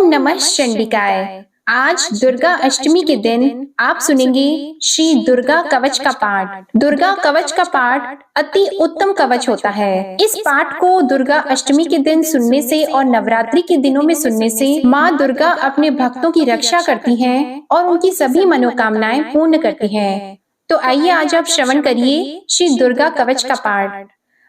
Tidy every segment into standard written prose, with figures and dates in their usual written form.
नमः चंडिकाय। आज दुर्गा अष्टमी के दिन आप सुनेंगे श्री दुर्गा कवच का पाठ। दुर्गा कवच का पाठ अति उत्तम कवच होता है। इस पाठ को दुर्गा अष्टमी के दिन सुनने से और नवरात्रि के दिनों में सुनने से माँ दुर्गा अपने भक्तों की रक्षा करती हैं और उनकी सभी मनोकामनाएं पूर्ण करती हैं। तो आइए आज आप श्रवण करिए श्री दुर्गा कवच का पाठ।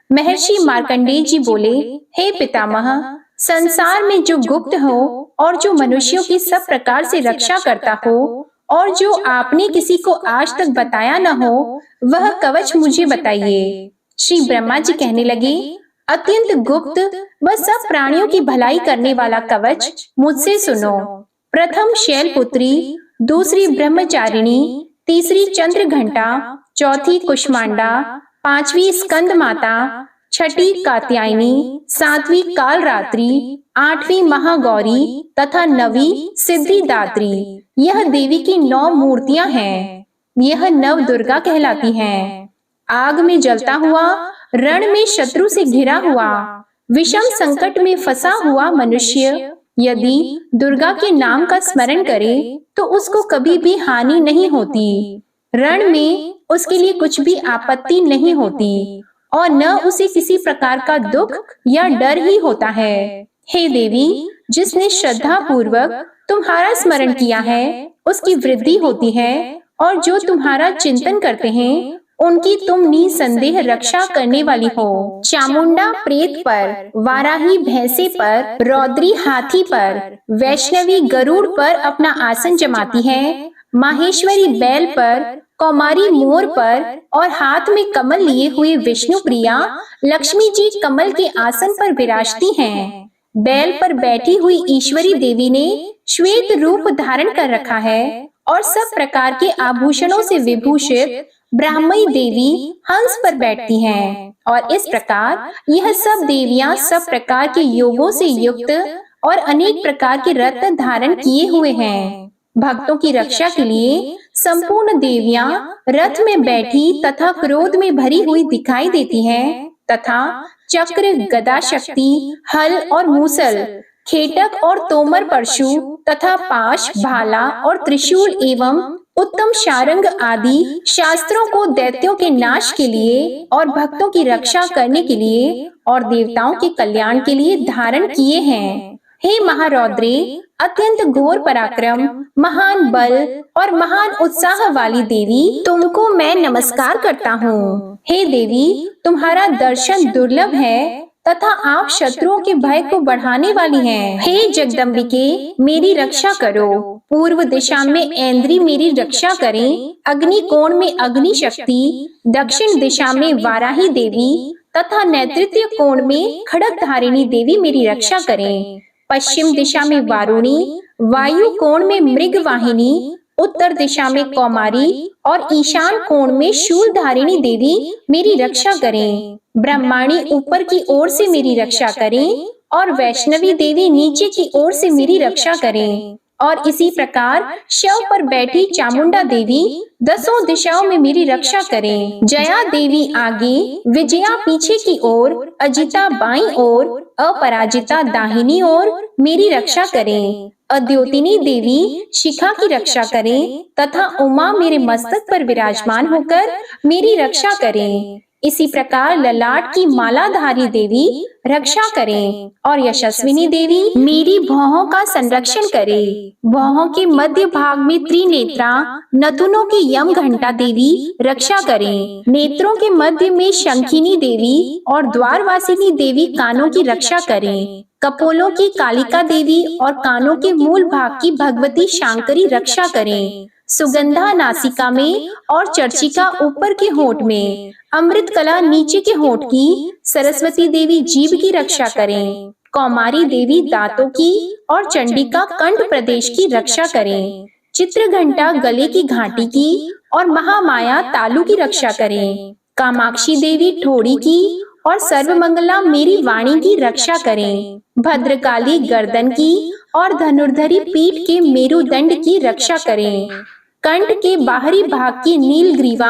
महर्षि मार्कंडेय जी बोले, हे पितामह, संसार में जो गुप्त हो और जो मनुष्यों की सब प्रकार से रक्षा करता हो और जो आपने किसी को आज तक बताया न हो, वह कवच मुझे बताइए। श्री ब्रह्मा जी कहने लगे, अत्यंत गुप्त व सब प्राणियों की भलाई करने वाला कवच मुझसे सुनो। प्रथम शैलपुत्री, दूसरी ब्रह्मचारिणी, तीसरी चंद्र घंटा, चौथी कुष्मांडा, पांचवी स्कंद माता, छठी कात्यायनी, सातवीं कालरात्रि, आठवीं महागौरी तथा नवी सिद्धिदात्री। यह देवी की 9 मूर्तियां हैं। यह नव दुर्गा कहलाती हैं। आग में जलता हुआ, रण में शत्रु से घिरा हुआ, विषम संकट में फंसा हुआ मनुष्य यदि दुर्गा के नाम का स्मरण करे तो उसको कभी भी हानि नहीं होती। रण में उसके लिए कुछ भी आपत्ति नहीं होती और न उसे किसी प्रकार का दुख या डर ही होता है। हे देवी, जिसने श्रद्धा पूर्वक तुम्हारा स्मरण किया है उसकी वृद्धि होती है और जो तुम्हारा चिंतन करते हैं उनकी तुम निसंदेह रक्षा करने वाली हो। चामुंडा प्रेत पर, वाराही भैंसे पर, रौद्री हाथी पर, वैष्णवी गरुड़ पर अपना आसन जमाती है, माहेश्वरी बैल पर, कौमारी मोर पर और हाथ में कमल लिए हुए विष्णु प्रिया लक्ष्मी जी कमल के आसन पर विराजती हैं। बैल पर बैठी हुई ईश्वरी देवी ने श्वेत रूप धारण कर रखा है और सब प्रकार के आभूषणों से विभूषित ब्राह्मणी देवी हंस पर बैठती हैं। और इस प्रकार यह सब देवियां सब प्रकार के योगों से युक्त और अनेक प्रकार के रत्न धारण किए हुए हैं। भक्तों की रक्षा के लिए संपूर्ण देवियां रथ में बैठी तथा क्रोध में भरी हुई दिखाई देती हैं तथा चक्र, गदा शक्ति, हल और मूसल, खेटक और तोमर परशु तथा पाश, भाला और त्रिशूल एवं उत्तम शारंग आदि शास्त्रों को दैत्यों के नाश के लिए और भक्तों की रक्षा करने के लिए और देवताओं के कल्याण के लिए धारण किए हैं। हे महारौद्रे, अत्यंत घोर पराक्रम, महान बल और महान उत्साह वाली देवी, तुमको मैं नमस्कार करता हूँ। हे देवी, तुम्हारा दर्शन दुर्लभ है तथा आप शत्रुओं के भय को बढ़ाने वाली हैं। हे जगदम्बिके, मेरी रक्षा करो। पूर्व दिशा में ऐन्द्री मेरी रक्षा करें, अग्नि कोण में अग्नि शक्ति, दक्षिण दिशा में वाराही देवी तथा नेतृत्व कोण में खड़ग धारिणी देवी मेरी रक्षा करें। पश्चिम दिशा में वारुणी, वायु कोण में मृग वाहिनी, उत्तर दिशा में कौमारी और ईशान कोण में शूल धारिणी देवी मेरी रक्षा करें। ब्रह्माणी ऊपर की ओर से मेरी रक्षा करें और वैष्णवी देवी नीचे की ओर से मेरी रक्षा करें। और इसी प्रकार शव पर बैठी चामुंडा देवी 10 दिशाओं में मेरी रक्षा करें। जया देवी आगे, विजया पीछे की ओर, अजिता बाईं ओर, अपराजिता दाहिनी ओर मेरी रक्षा करें। अद्योतिनी देवी शिखा की रक्षा करें तथा उमा मेरे मस्तक पर विराजमान होकर मेरी रक्षा करें। इसी प्रकार ललाट की मालाधारी देवी रक्षा करें और यशस्विनी देवी मेरी भौहों का संरक्षण करे। भौहों के मध्य भाग में त्रिनेत्रा नथुनों की यम घंटा देवी रक्षा करें। नेत्रों के मध्य में शंखिनी देवी और द्वारवासिनी देवी कानों की रक्षा करें। कपोलों की कालिका देवी और कानों के मूल भाग की भगवती शांकरी रक्षा करें। सुगंधा नासिका में और चर्चिका ऊपर के होंठ में, अमृत कला नीचे के होंठ की, सरस्वती देवी जीभ की रक्षा करें। कौमारी देवी दांतों की और चंडिका कंठ प्रदेश की रक्षा करें। चित्र घंटा गले की घाटी की और महामाया तालु की रक्षा करें। कामाक्षी देवी ठोड़ी की और सर्वमंगला मेरी वाणी की रक्षा करें। भद्रकाली गर्दन की और धनुर्धरी पीठ के मेरुदंड की रक्षा करें। कंठ के बाहरी भाग की नीलग्रीवा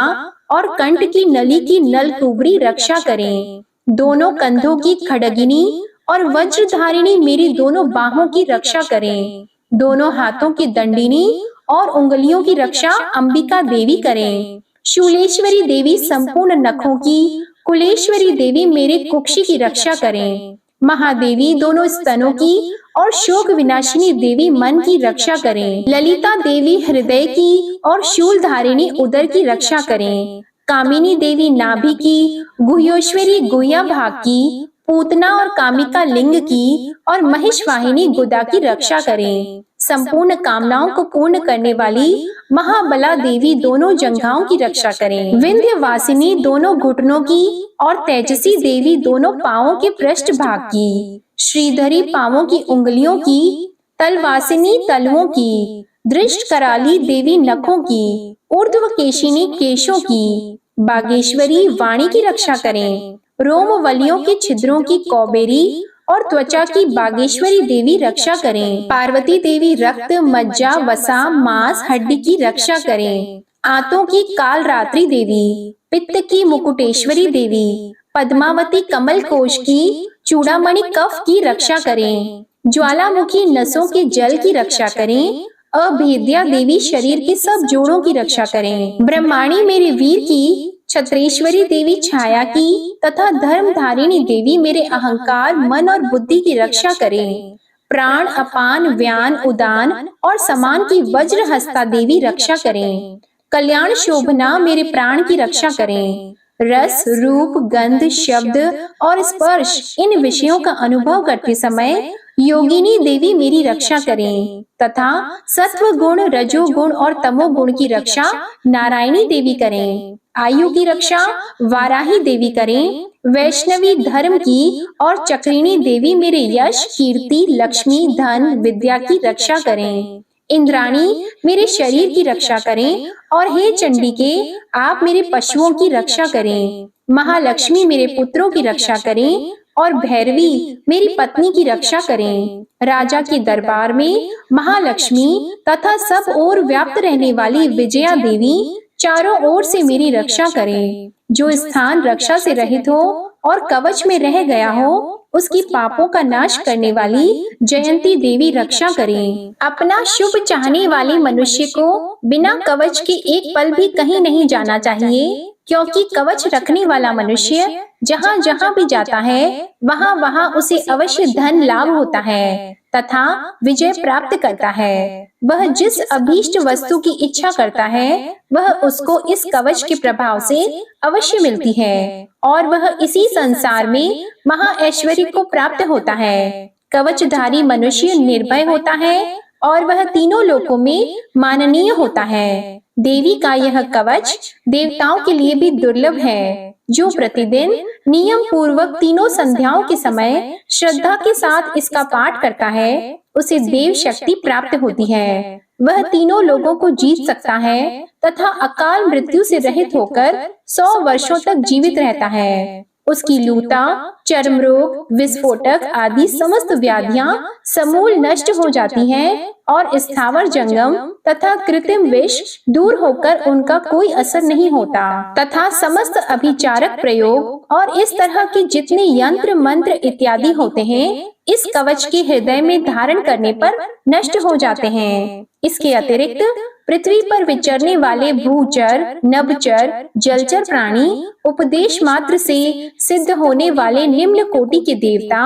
और कंठ की नली की नलकुबरी रक्षा करें। दोनों कंधों की खड़गिनी और वज्रधारिणी मेरी दोनों बाहों की रक्षा करें। दोनों हाथों की दंडिनी और उंगलियों की रक्षा अंबिका देवी करें। शूलेश्वरी देवी संपूर्ण नखों की, कुलेश्वरी देवी मेरे कुक्षी की रक्षा करें। महादेवी दोनों स्तनों की और शोक विनाशिनी देवी मन की रक्षा करें। ललिता देवी हृदय की और शूलधारिणी उदर की रक्षा करें। कामिनी देवी नाभि की, गुह्योश्वरी गुह्या भाग की, पूतना और कामिका लिंग की और महिषवाहिनी गुदा की रक्षा करें। संपूर्ण कामनाओं को पूर्ण करने वाली महाबला देवी दोनों जंघाओं की रक्षा करें। विंध्यवासिनी दोनों घुटनों की और तेजसी देवी दोनों पांवों के पृष्ठ भाग की। श्रीधरी पांवों की उंगलियों की, तलवासिनी तलवों की, दृष्ट कराली देवी नखों की, ऊर्ध्वकेशिनी केशों की, बागेश्वरी वाणी की रक्षा करें। रोमवलियों के छिद्रों की कौबेरी और त्वचा की बागेश्वरी देवी रक्षा करें। पार्वती देवी रक्त, मज्जा, वसा, मांस, हड्डी की रक्षा करें। आंतों की कालरात्रि देवी, पित्त की मुकुटेश्वरी देवी, पद्मावती कमल कोश की, चूड़ामणि कफ की रक्षा करें। ज्वालामुखी नसों के जल की रक्षा करें। अभेद्या देवी शरीर के सब जोड़ों की रक्षा करें। ब्रह्माणी मेरे वीर की, छत्रेश्वरी देवी छाया की तथा धर्मधारिणी देवी मेरे अहंकार, मन और बुद्धि की रक्षा करें। प्राण, अपान, व्यान, उदान और समान की वज्र हस्ता देवी रक्षा करें। कल्याण शोभना मेरे प्राण की रक्षा करें। रस, रूप, गंध, शब्द और स्पर्श इन विषयों का अनुभव करते समय योगिनी देवी मेरी रक्षा करें तथा सत्व गुण, रजोगुण और तमोगुण की रक्षा नारायणी देवी करें। आयु की रक्षा वाराही देवी करें। वैष्णवी धर्म की और चक्रिणी देवी मेरे यश, कीर्ति, लक्ष्मी, धन, विद्या की रक्षा करें। इंद्राणी मेरे शरीर की रक्षा करें और हे चंडिके आप मेरे पशुओं की रक्षा करें। महालक्ष्मी मेरे पुत्रों की रक्षा करें और भैरवी मेरी पत्नी की रक्षा करें। राजा के दरबार में महालक्ष्मी तथा सब ओर व्याप्त रहने वाली विजया देवी चारों ओर से मेरी रक्षा करें। जो स्थान रक्षा से रहित हो और कवच में रह गया हो उसकी पापों का नाश करने वाली जयंती देवी रक्षा करें। अपना शुभ चाहने वाले मनुष्य को बिना कवच के एक पल भी कहीं नहीं जाना चाहिए, क्योंकि कवच रखने वाला मनुष्य जहाँ जहाँ भी जाता है वहाँ वहाँ उसे अवश्य धन लाभ होता है तथा विजय प्राप्त करता है। वह जिस अभीष्ट वस्तु की इच्छा करता है वह उसको इस कवच के प्रभाव से अवश्य मिलती है और वह इसी संसार में महा ऐश्वर्य को प्राप्त होता है। कवचधारी मनुष्य निर्भय होता है और वह तीनों लोकों में माननीय होता है। देवी का यह कवच देवताओं के लिए भी दुर्लभ है। जो प्रतिदिन नियम पूर्वक तीनों संध्याओं के समय श्रद्धा के साथ इसका पाठ करता है उसे देव शक्ति प्राप्त होती है। वह तीनों लोगों को जीत सकता है तथा अकाल मृत्यु से रहित होकर 100 वर्षों तक जीवित रहता है। उसकी लूता, चर्म रोग, विस्फोटक आदि समस्त व्याधियां समूल नष्ट हो जाती हैं और स्थावर जंगम तथा कृत्रिम विष दूर होकर उनका कोई असर नहीं होता तथा समस्त अभिचारक प्रयोग और इस तरह के जितने यंत्र, मंत्र इत्यादि होते हैं इस कवच के हृदय में धारण करने पर नष्ट हो जाते हैं। इसके अतिरिक्त पृथ्वी पर विचरने वाले भूचर, नभचर, जलचर प्राणी, उपदेश मात्र से सिद्ध होने वाले निम्न कोटि के देवता,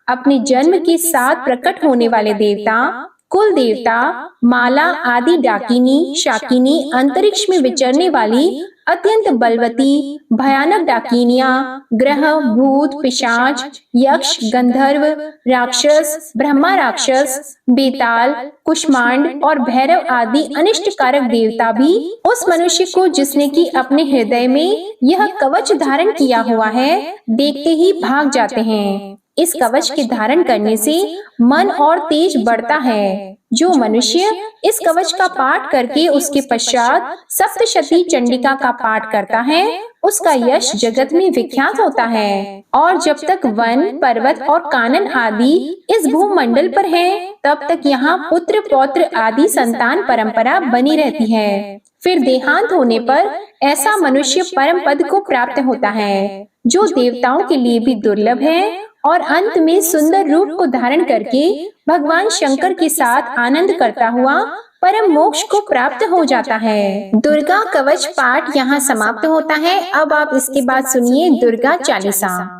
अपने जन्म के साथ प्रकट होने वाले देवता, कुल देवता, माला आदि डाकिनी, शाकिनी, अंतरिक्ष में विचरने वाली अत्यंत बलवती भयानक डाकिनियां, ग्रह, भूत, पिशाच, यक्ष, गंधर्व, राक्षस, ब्रह्मा राक्षस, बेताल, कुष्मांड और भैरव आदि अनिष्ट कारक देवता भी उस मनुष्य को जिसने कि अपने हृदय में यह कवच धारण किया हुआ है देखते ही भाग जाते हैं। इस कवच के धारण करने से मन और तेज बढ़ता है। जो मनुष्य इस कवच का पाठ करके उसके पश्चात सप्तशती चंडिका का पाठ करता है उसका यश जगत में विख्यात होता है और जब तक वन, पर्वत और कानन आदि इस भूमंडल पर हैं, तब तक यहाँ पुत्र, पौत्र आदि संतान परंपरा बनी रहती है। फिर देहांत होने पर ऐसा मनुष्य परम पद को प्राप्त होता है। जो देवताओं के लिए भी दुर्लभ है और अंत में सुंदर रूप को धारण करके भगवान शंकर के साथ आनंद करता हुआ परम मोक्ष को प्राप्त हो जाता है। दुर्गा कवच पाठ यहाँ समाप्त होता है। अब आप इसके बाद सुनिए दुर्गा चालीसा।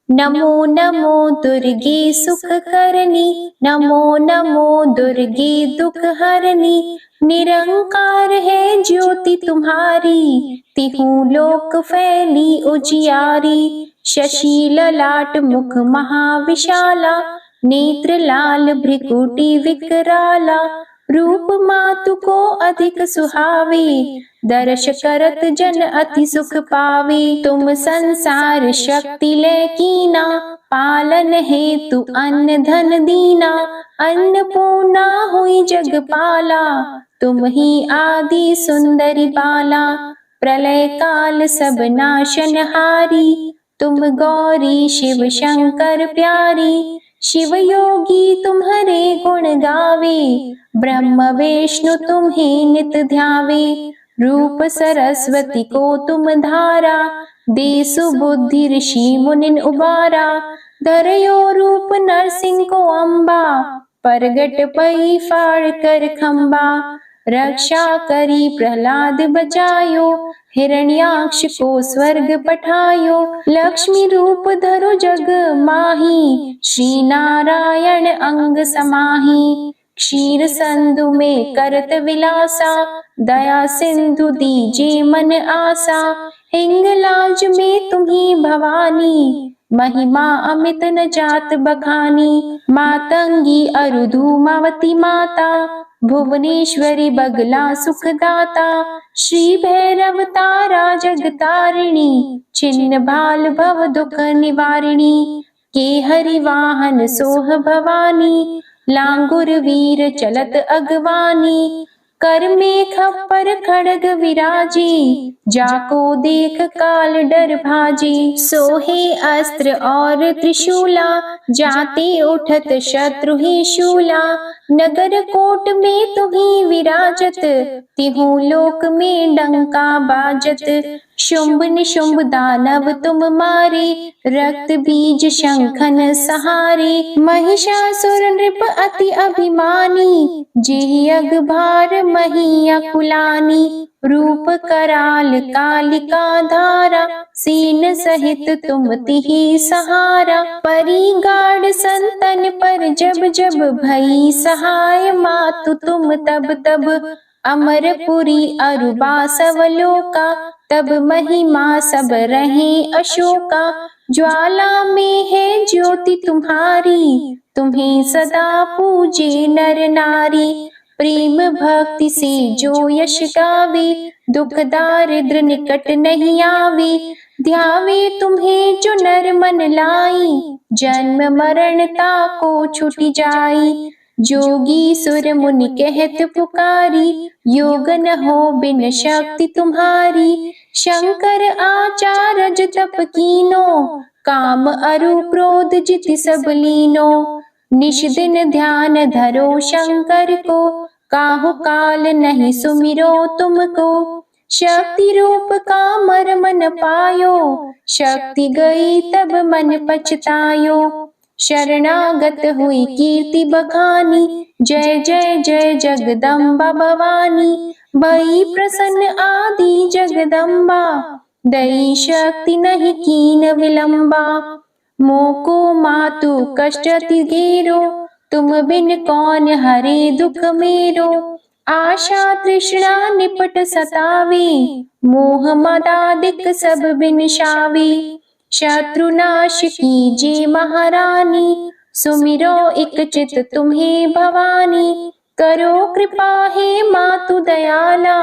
नमो नमो दुर्गे सुख करनी, नमो नमो दुर्गे दुख हरनी, निरंकार है ज्योति तुम्हारी, तिहु लोक फैली उजियारी। शशि ललाट मुख महाविशाला, नेत्र लाल भ्रिकुटी विकराला, रूप मातु को अधिक सुहावे, दर्श करत जन अति सुख पावे। तुम संसार शक्ति ले कीना, पालन हेतु अन्न धन दीना, अन्नपूर्णा हुई जगपाला, तुम ही आदि सुंदरी बाला। प्रलय काल सब नाशनहारी, तुम गौरी शिव शंकर प्यारी। शिव योगी तुम्हारे गुण गावे, ब्रह्म विष्णु तुम्हें नित ध्यावे। रूप सरस्वती को तुम धारा, दे सुबुद्धि ऋषि मुनिन उबारा। धरयो रूप नरसिंह को अम्बा, परगट पई फाड़ कर खम्बा। रक्षा करी प्रहलाद बचायो, हिरण्याक्ष को स्वर्ग पठायो। लक्ष्मी रूप धरो जग माही, श्री नारायण अंग समाही। क्षीर संधु में करत विलासा, दया सिंधु दीजे मन आसा। हिंगलाज में तुम्ही भवानी, महिमा अमित न जात बखानी। मातंगी अरुधुमावती माता, भुवनेश्वरी बगला सुखदाता। श्री भैरव तारा जगतारिणी, छिन्न भाल भव दुख निवारिणी। के हरि वाहन सोह भवानी, लांगुर वीर चलत अगवानी। कर में खप्पर खड़ग विराजी, जाको देख काल डर भाजी। सोहे अस्त्र और त्रिशूला, जाते उठत शत्रु ही शूला। नगर कोट में तुम्ही विराजत, तिहु लोक में डंका बाजत। शुंभ निशुंभ दानव तुम मारे, रक्त बीज शंखन सहारे। महिषासुर नृप अति अभिमानी, जेहि अगभार मही अकुलानी। रूप कराल कालिका धारा, सीन सहित तुम तिहि सहारा। परी गाढ़ संतन पर जब जब भई सहाय, मातु तुम तब तब। अमरपुरी अरुबा सवलोका, तब महिमा सब रहे अशोका। ज्वाला में है ज्योति तुम्हारी, तुम्हें सदा पूजे नर नारी। प्रेम भक्ति से जो यश गावे, दुख दारिद्र निकट नहीं आवे। ध्यावे तुम्हें जो नर मन लाई, जन्म मरणता को छुट जाई। जोगी सुर मुनि कहत पुकारी, योग न हो बिन शक्ति तुम्हारी। शंकर आचार्य तप कीनो, काम अरु क्रोध जित सब लीनो। निश दिन ध्यान धरो शंकर को, काहु काल नहीं सुमिरो तुमको। शक्ति रूप का मर मन पायो, शक्ति गई तब मन पछतायो। शरणागत हुई कीर्ति बखानी, जय जय जय जगदम्बा भवानी। भई प्रसन्न आदि जगदम्बा, दई शक्ति नहीं कीन विलंबा। मोको मातु कष्ट अति घेरो, तुम बिन कौन हरे दुख मेरो। आशा तृष्णा निपट सतावे, मोह मदादिक सब बिनशावे। शत्रुनाश कीजे महारानी, सुमिरो एक चित तुम्हें भवानी। करो कृपा हे मातु दयाला,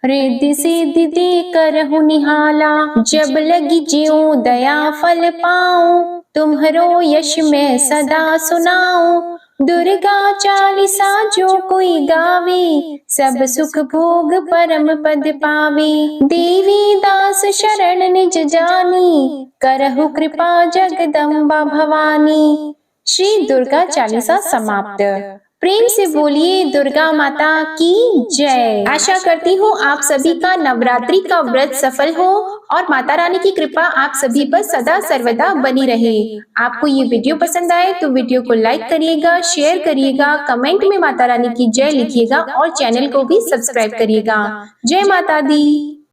रिद्धि सिद्धि दे करहु निहाला। जब लगी ज्यों दया फल पाऊं, तुम्हरो यश मैं सदा सुनाऊं। दुर्गा चालीसा जो कोई गावे, सब सुख भोग परम पद पावे। देवी दास शरण निज जानी, करहु कृपा जगदम्बा भवानी। श्री दुर्गा चालीसा समाप्त। प्रेम से बोलिए दुर्गा माता की जय। आशा करती हूँ आप सभी का नवरात्रि का व्रत सफल हो और माता रानी की कृपा आप सभी पर सदा सर्वदा बनी रहे। आपको ये वीडियो पसंद आए तो वीडियो को लाइक करिएगा, शेयर करिएगा, कमेंट में माता रानी की जय लिखिएगा और चैनल को भी सब्सक्राइब करिएगा। जय माता दी।